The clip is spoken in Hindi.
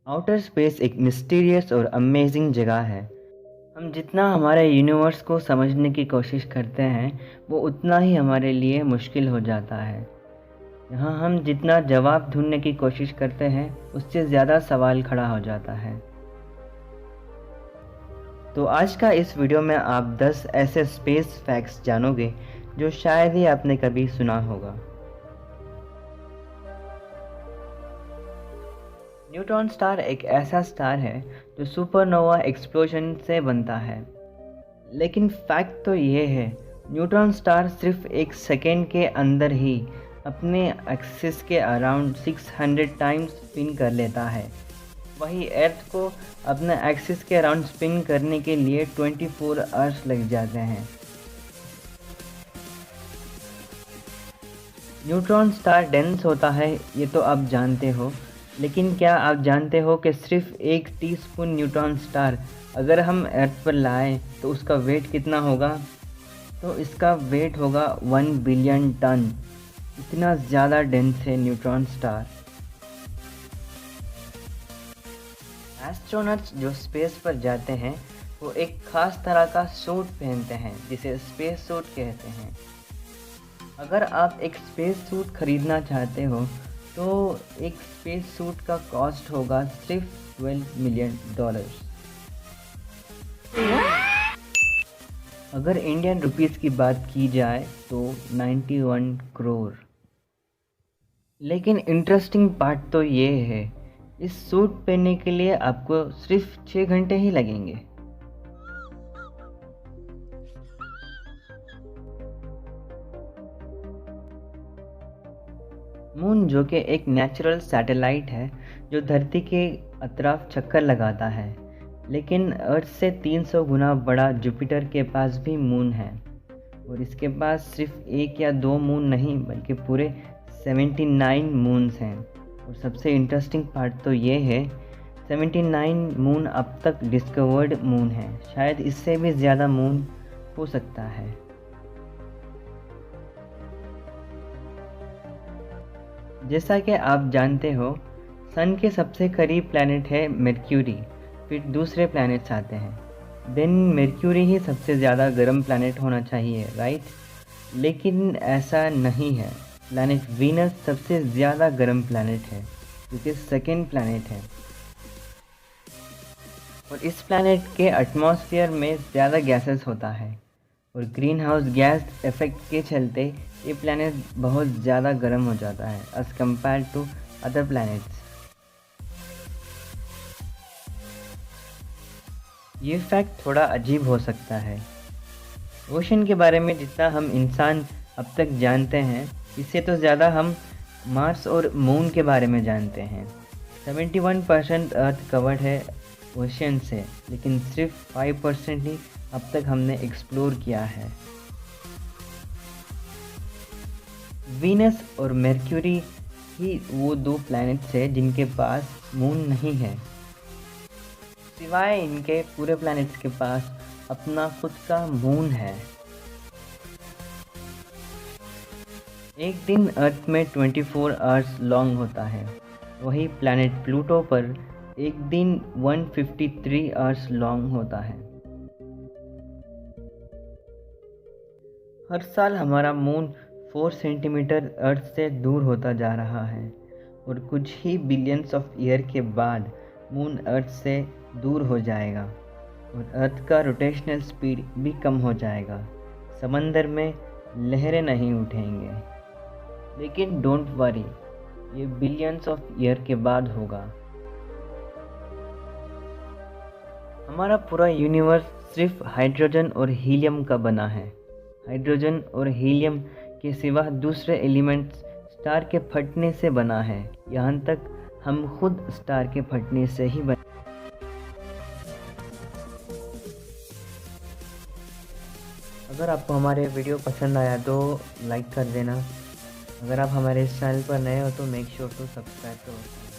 आउटर स्पेस एक मिस्टीरियस और अमेजिंग जगह है। हम जितना हमारे यूनिवर्स को समझने की कोशिश करते हैं वो उतना ही हमारे लिए मुश्किल हो जाता है। यहाँ हम जितना जवाब ढूंढने की कोशिश करते हैं उससे ज़्यादा सवाल खड़ा हो जाता है। तो आज का इस वीडियो में आप 10 ऐसे स्पेस फैक्ट्स जानोगे जो शायद ही आपने कभी सुना होगा। न्यूट्रॉन स्टार एक ऐसा स्टार है जो सुपरनोवा एक्सप्लोजन से बनता है। लेकिन फैक्ट तो ये है, न्यूट्रॉन स्टार सिर्फ एक सेकेंड के अंदर ही अपने एक्सिस के अराउंड 600 टाइम्स स्पिन कर लेता है। वही अर्थ को अपने एक्सिस के अराउंड स्पिन करने के लिए 24 आवर्स लग जाते हैं। न्यूट्रॉन स्टार डेंस होता है ये तो आप जानते हो, लेकिन क्या आप जानते हो कि सिर्फ एक टीस्पून न्यूट्रॉन स्टार अगर हम अर्थ पर लाएं तो उसका वेट कितना होगा? तो इसका वेट होगा 1 बिलियन टन। इतना ज़्यादा डेंस है न्यूट्रॉन स्टार। एस्ट्रोनॉट्स जो स्पेस पर जाते हैं वो एक ख़ास तरह का सूट पहनते हैं जिसे स्पेस सूट कहते हैं। अगर आप एक स्पेस सूट खरीदना चाहते हो तो एक स्पेस सूट का कॉस्ट होगा सिर्फ $12 मिलियन। अगर इंडियन रुपीस की बात की जाए तो 91 करोड़। लेकिन इंटरेस्टिंग पार्ट तो ये है, इस सूट पहनने के लिए आपको सिर्फ 6 घंटे ही लगेंगे। मून जो कि एक नेचुरल सैटेलाइट है जो धरती के अतराफ चक्कर लगाता है, लेकिन अर्थ से 300 गुना बड़ा जुपिटर के पास भी मून है। और इसके पास सिर्फ एक या दो मून नहीं बल्कि पूरे 79 मून्स हैं। और सबसे इंटरेस्टिंग पार्ट तो ये है, 79 मून अब तक डिस्कवर्ड मून है। शायद इससे भी ज़्यादा मून हो सकता है। जैसा कि आप जानते हो, सन के सबसे करीब प्लैनेट है मर्क्यूरी, फिर दूसरे प्लैनेट्स आते हैं। देन मर्क्यूरी ही सबसे ज़्यादा गर्म प्लैनेट होना चाहिए, राइट? लेकिन ऐसा नहीं है। प्लैनेट वीनस सबसे ज़्यादा गर्म प्लैनेट है क्योंकि सेकेंड प्लैनेट है। और इस प्लैनेट के एटमॉस्फेयर में ज़्यादा गैसेस होता है और ग्रीन हाउस गैस इफेक्ट के चलते ये प्लैनेट बहुत ज़्यादा गर्म हो जाता है as compare to other planets. ये फैक्ट थोड़ा अजीब हो सकता है। ओशन के बारे में जितना हम इंसान अब तक जानते हैं, इससे तो ज़्यादा हम मार्स और मून के बारे में जानते हैं। 71% अर्थ कवर्ड है ओशन से, लेकिन सिर्फ 5% ही अब तक हमने एक्सप्लोर किया है। वीनस और मर्क्यूरी ही वो दो प्लैनेट्स हैं जिनके पास मून नहीं है। सिवाय इनके पूरे प्लैनेट्स के पास अपना खुद का मून है। एक दिन अर्थ में 24 आवर्स लॉन्ग होता है, वही प्लैनेट प्लूटो पर एक दिन 153 आवर्स लॉन्ग होता है। हर साल हमारा मून 4 सेंटीमीटर अर्थ से दूर होता जा रहा है और कुछ ही बिलियंस ऑफ ईयर के बाद मून अर्थ से दूर हो जाएगा और अर्थ का रोटेशनल स्पीड भी कम हो जाएगा। समंदर में लहरें नहीं उठेंगे। लेकिन डोंट वरी, ये बिलियंस ऑफ ईयर के बाद होगा। हमारा पूरा यूनिवर्स सिर्फ हाइड्रोजन और हीलियम का बना है। हाइड्रोजन और हीलियम के सिवा दूसरे एलिमेंट्स स्टार के फटने से बना है। यहाँ तक हम खुद स्टार के फटने से ही बने। अगर आपको हमारे वीडियो पसंद आया तो लाइक कर देना। अगर आप हमारे इस चैनल पर नए हो तो मेक श्योर टू सब्सक्राइब करो।